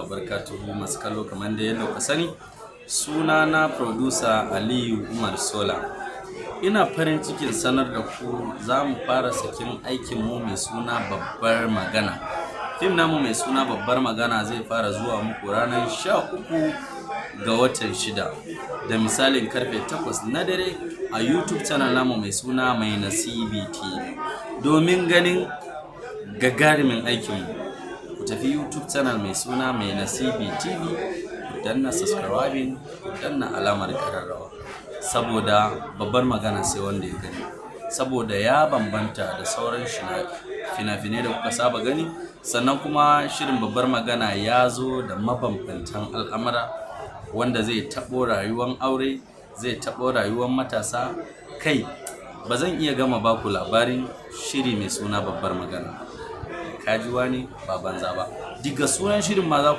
wa barakatuhu masu kallo. Kamar da yadda ku sani, sunana producer Aliyu Umar Sola. Ina farin cikin sanar da ku za mu fara sakin aikinmu mai suna Babbar Magana. Fim namu mai suna Babbar Magana zai fara zuwa muku ranar 13 ga watan 6 da misalin karfe 8 na dare a YouTube channel namu mai suna Mai Nasibi TV. Domin ganin gagarumin aikinmu, ku tafi YouTube channel mai suna Mai Nasibi TV, ku danna subscribing, ku danna alamar kararrawa, saboda babbar magana sai wanda ya gani, saboda ya bambanta da sauran fina-finai da kuka saba gani. Sannan kuma shirin babbar magana ya zo da mabambantan al'amura wanda zai taɓo rayuwar aure, zai taɓo rayuwar matasa. Kai ba zan iya gama baku labarin shiri mai suna Babbar Magana. Kajiwa ne ba banza ba. Diga sunan shirin ma za